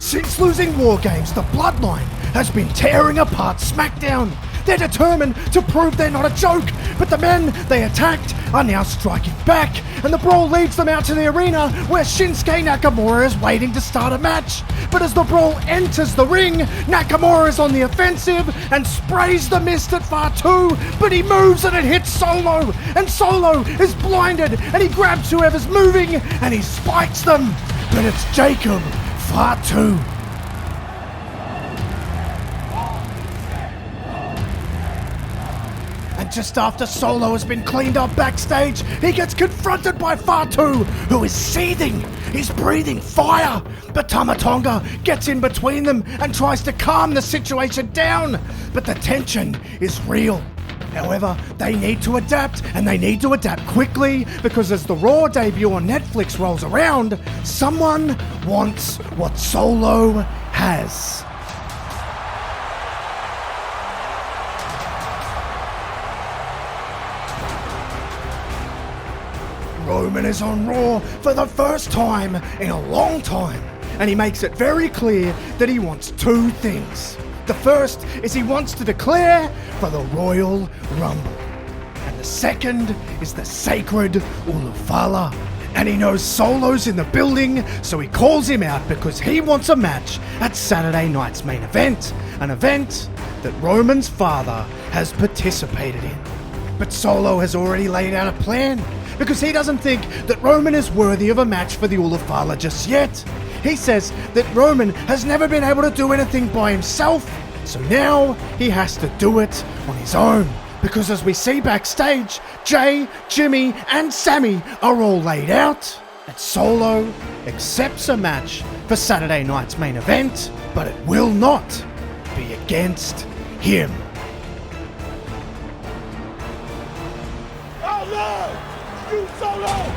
Since losing War Games, the Bloodline has been tearing apart SmackDown. They're determined to prove they're not a joke, but the men they attacked are now striking back, and the brawl leads them out to the arena where Shinsuke Nakamura is waiting to start a match. But as the brawl enters the ring, Nakamura is on the offensive and sprays the mist at Fatu, but he moves and it hits Solo, and Solo is blinded and he grabs whoever's moving and he spikes them, but it's Jacob Fatu. And just after Solo has been cleaned up backstage, he gets confronted by Fatu, who is seething. He's breathing fire, but Tama Tonga gets in between them and tries to calm the situation down, but the tension is real. However, they need to adapt, and they need to adapt quickly, because as the Raw debut on Netflix rolls around, someone wants what Solo has. Roman is on Raw for the first time in a long time, and he makes it very clear that he wants two things. The first is he wants to declare for the Royal Rumble, and the second is the sacred Ulufala. And he knows Solo's in the building, so he calls him out because he wants a match at Saturday night's main event, an event that Roman's father has participated in. But Solo has already laid out a plan, because he doesn't think that Roman is worthy of a match for the Ulufala just yet. He says that Roman has never been able to do anything by himself, so now he has to do it on his own. Because as we see backstage, Jay, Jimmy and Sammy are all laid out, and Solo accepts a match for Saturday night's main event, but it will not be against him. Oh no! You Solo!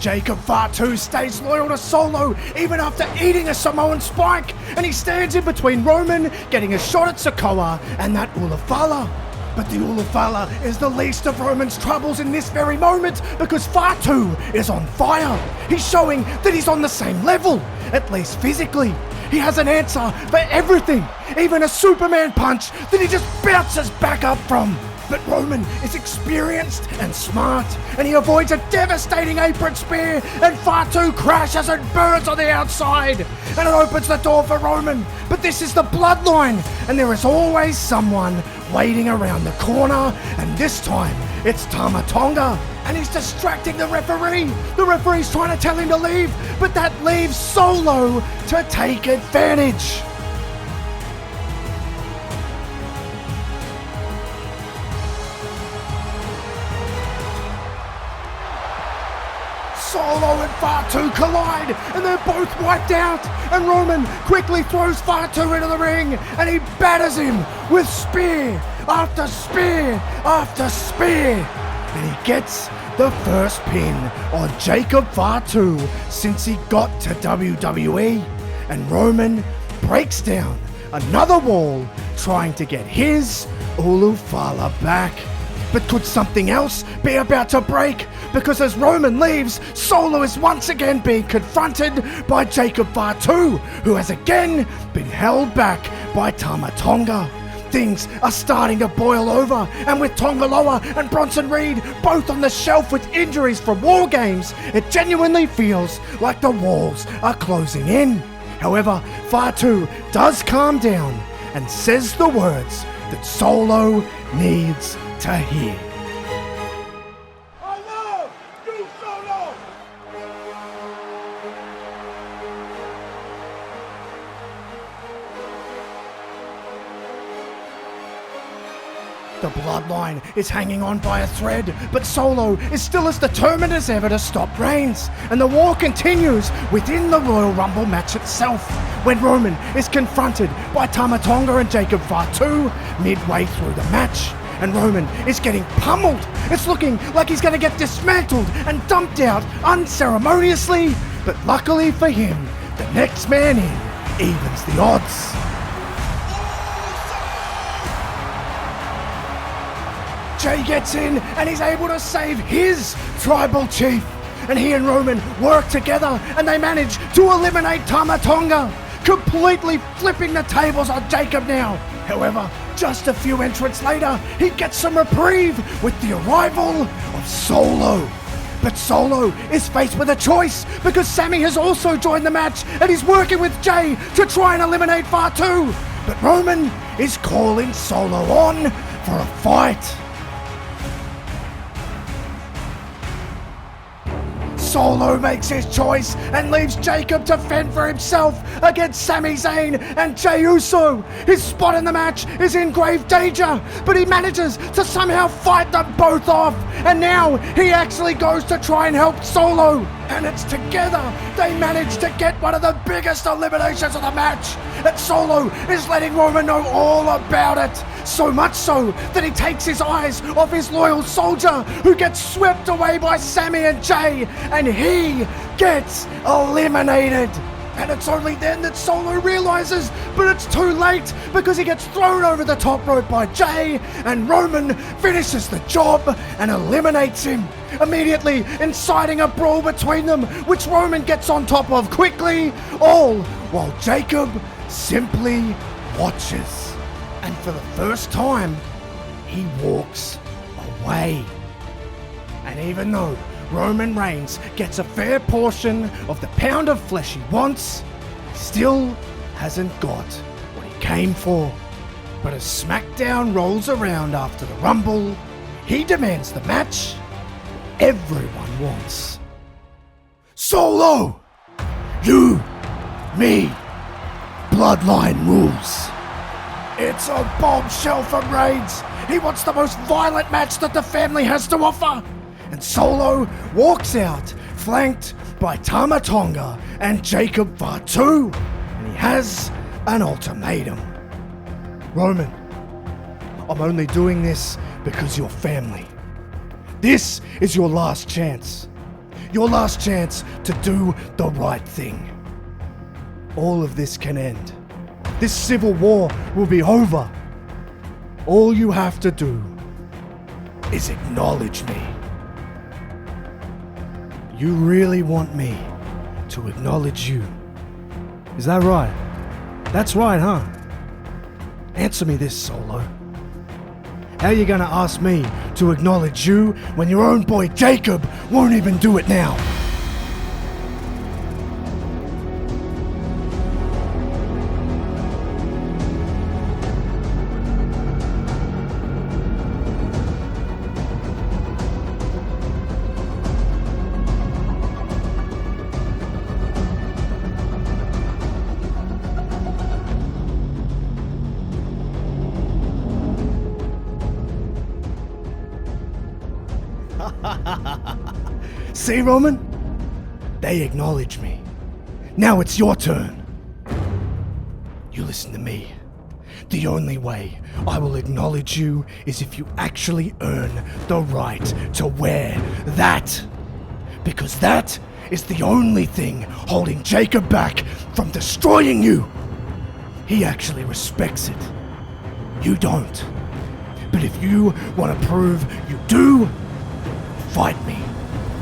Jacob Fatu stays loyal to Solo even after eating a Samoan spike, and he stands in between Roman getting a shot at Sikoa and that Ulufala. But the Ulufala is the least of Roman's troubles in this very moment, because Fatu is on fire. He's showing that he's on the same level, at least physically. He has an answer for everything, even a Superman punch that he just bounces back up from. But Roman is experienced and smart, and he avoids a devastating apron spear, and Fatu crashes and burns on the outside, and it opens the door for Roman. But this is the Bloodline, and there is always someone waiting around the corner, and this time it's Tama Tonga, and he's distracting the referee. The referee's trying to tell him to leave, but that leaves Solo to take advantage. Solo and Fatu collide, and they're both wiped out, and Roman quickly throws Fatu into the ring, and he batters him with spear after spear after spear, and he gets the first pin on Jacob Fatu since he got to WWE, and Roman breaks down another wall trying to get his Ulufala back. But could something else be about to break? Because as Roman leaves, Solo is once again being confronted by Jacob Fatu, who has again been held back by Tama Tonga. Things are starting to boil over, and with Tongaloa and Bronson Reed both on the shelf with injuries from War Games, it genuinely feels like the walls are closing in. However, Fatu does calm down and says the words that Solo needs to hear. I love you Solo! The Bloodline is hanging on by a thread, but Solo is still as determined as ever to stop Reigns, and the war continues within the Royal Rumble match itself, when Roman is confronted by Tama Tonga and Jacob Fatu midway through the match, and Roman is getting pummeled. It's looking like he's going to get dismantled and dumped out unceremoniously, but luckily for him, the next man in evens the odds. Jay gets in and he's able to save his tribal chief, and he and Roman work together, and they manage to eliminate Tama Tonga, completely flipping the tables on Jacob now. However, just a few entrants later, he gets some reprieve with the arrival of Solo. But Solo is faced with a choice because Sammy has also joined the match and he's working with Jay to try and eliminate Fatu. But Roman is calling Solo on for a fight. Solo makes his choice and leaves Jacob to fend for himself against Sami Zayn and Jey Uso. His spot in the match is in grave danger, but he manages to somehow fight them both off. And now he actually goes to try and help Solo. And it's together they manage to get one of the biggest eliminations of the match. And Solo is letting Roman know all about it. So much so that he takes his eyes off his loyal soldier who gets swept away by Sammy and Jay, and he gets eliminated. And it's only then that Solo realizes, but it's too late because he gets thrown over the top rope by Jay, and Roman finishes the job and eliminates him, immediately inciting a brawl between them, which Roman gets on top of quickly, all while Jacob simply watches. And for the first time, he walks away. And even though Roman Reigns gets a fair portion of the pound of flesh he wants, he still hasn't got what he came for. But as SmackDown rolls around after the Rumble, he demands the match everyone wants. Solo! You, me, Bloodline rules. It's a bombshell from Reigns. He wants the most violent match that the family has to offer. And Solo walks out, flanked by Tama Tonga and Jacob Fatu. And he has an ultimatum. Roman, I'm only doing this because you're family. This is your last chance. Your last chance to do the right thing. All of this can end. This civil war will be over. All you have to do is acknowledge me. You really want me to acknowledge you. Is that right? That's right, huh? Answer me this, Solo. How are you gonna ask me to acknowledge you when your own boy Jacob won't even do it now? See, Roman? They acknowledge me. Now it's your turn. You listen to me. The only way I will acknowledge you is if you actually earn the right to wear that. Because that is the only thing holding Jacob back from destroying you. He actually respects it. You don't. But if you want to prove you do, fight me.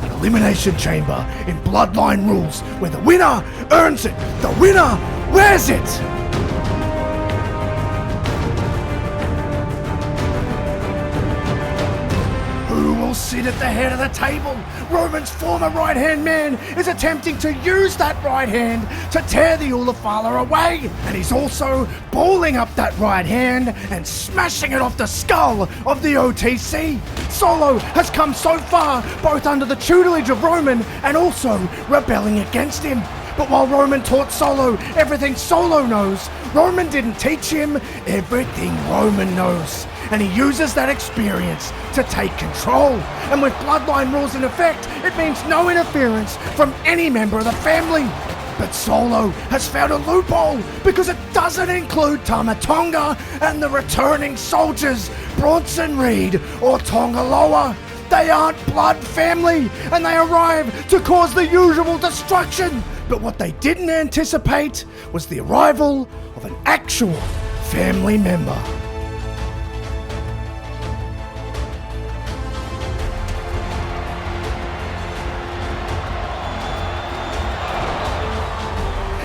An elimination chamber in Bloodline rules where the winner earns it. The winner wears it. Who will sit at the head of the table? Roman's former right-hand man is attempting to use that right hand to tear the Ulafala away. And he's also balling up that right hand and smashing it off the skull of the OTC. Solo has come so far, both under the tutelage of Roman and also rebelling against him. But while Roman taught Solo everything Solo knows, Roman didn't teach him everything Roman knows. And he uses that experience to take control. And with Bloodline rules in effect, it means no interference from any member of the family. But Solo has found a loophole because it doesn't include Tama Tonga and the returning soldiers, Bronson Reed or Tongaloa. They aren't blood family, and they arrive to cause the usual destruction. But what they didn't anticipate was the arrival of an actual family member.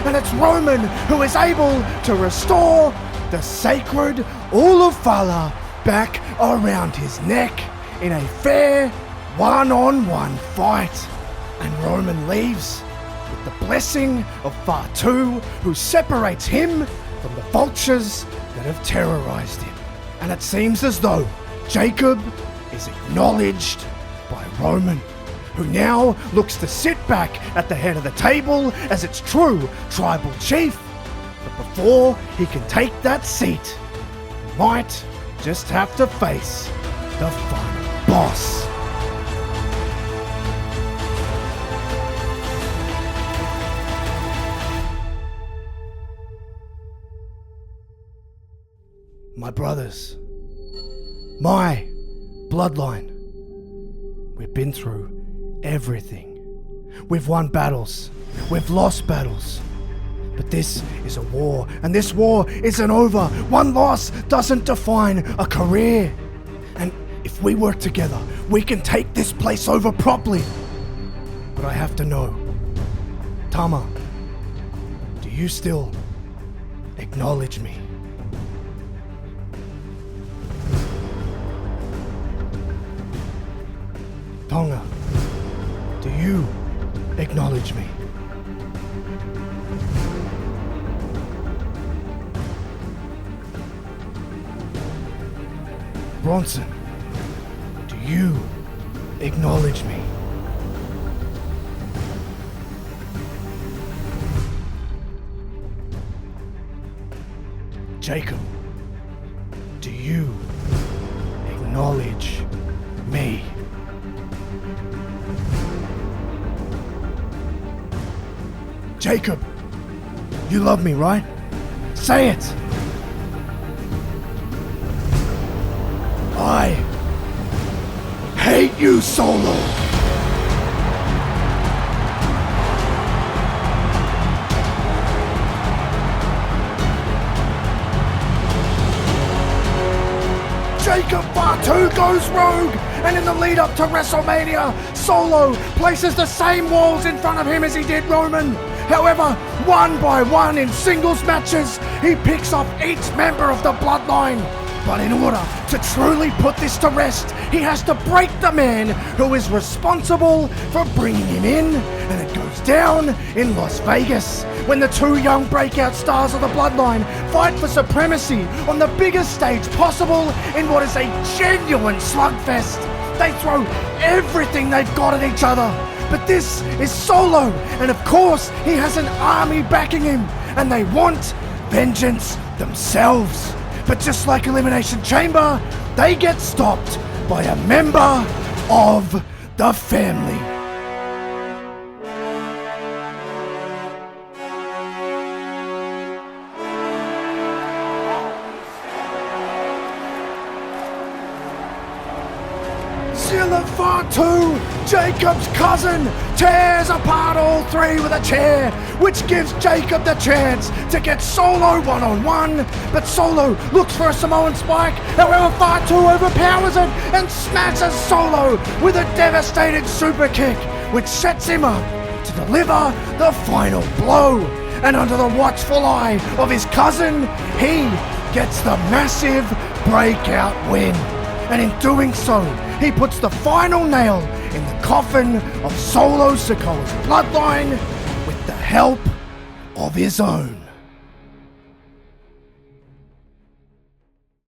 and it's Roman who is able to restore the sacred Ulufala back around his neck in a fair one-on-one fight. And Roman leaves with the blessing of Fatu, who separates him from the vultures that have terrorized him. And it seems as though Jacob is acknowledged by Roman, who now looks to sit back at the head of the table as its true tribal chief. But before he can take that seat, he might just have to face the final boss. My brothers, my bloodline, we've been through everything. We've won battles, we've lost battles, but this is a war, and this war isn't over. One loss doesn't define a career, and if we work together, we can take this place over properly. But I have to know, Tama, do you still acknowledge me? Tonga, do you acknowledge me? Bronson, do you acknowledge me? Jacob, do you acknowledge me? Jacob, you love me, right? Say it! I hate you, Solo! Jacob Fatu goes rogue, and in the lead up to WrestleMania, Solo places the same walls in front of him as he did Roman. However, one by one in singles matches, he picks off each member of the Bloodline. But in order to truly put this to rest, he has to break the man who is responsible for bringing him in, and it goes down in Las Vegas when the two young breakout stars of the Bloodline fight for supremacy on the biggest stage possible in what is a genuine slugfest. They throw everything they've got at each other. But this is Solo, and of course he has an army backing him, and they want vengeance themselves. But just like Elimination Chamber, they get stopped by a member of the family. Fatu, Jacob's cousin, tears apart all three with a chair, which gives Jacob the chance to get Solo one-on-one, but Solo looks for a Samoan spike. However, Fatu overpowers it and smashes Solo with a devastating super kick, which sets him up to deliver the final blow. And under the watchful eye of his cousin, he gets the massive breakout win. And in doing so, he puts the final nail in the coffin of Solo Sikoa's bloodline with the help of his own.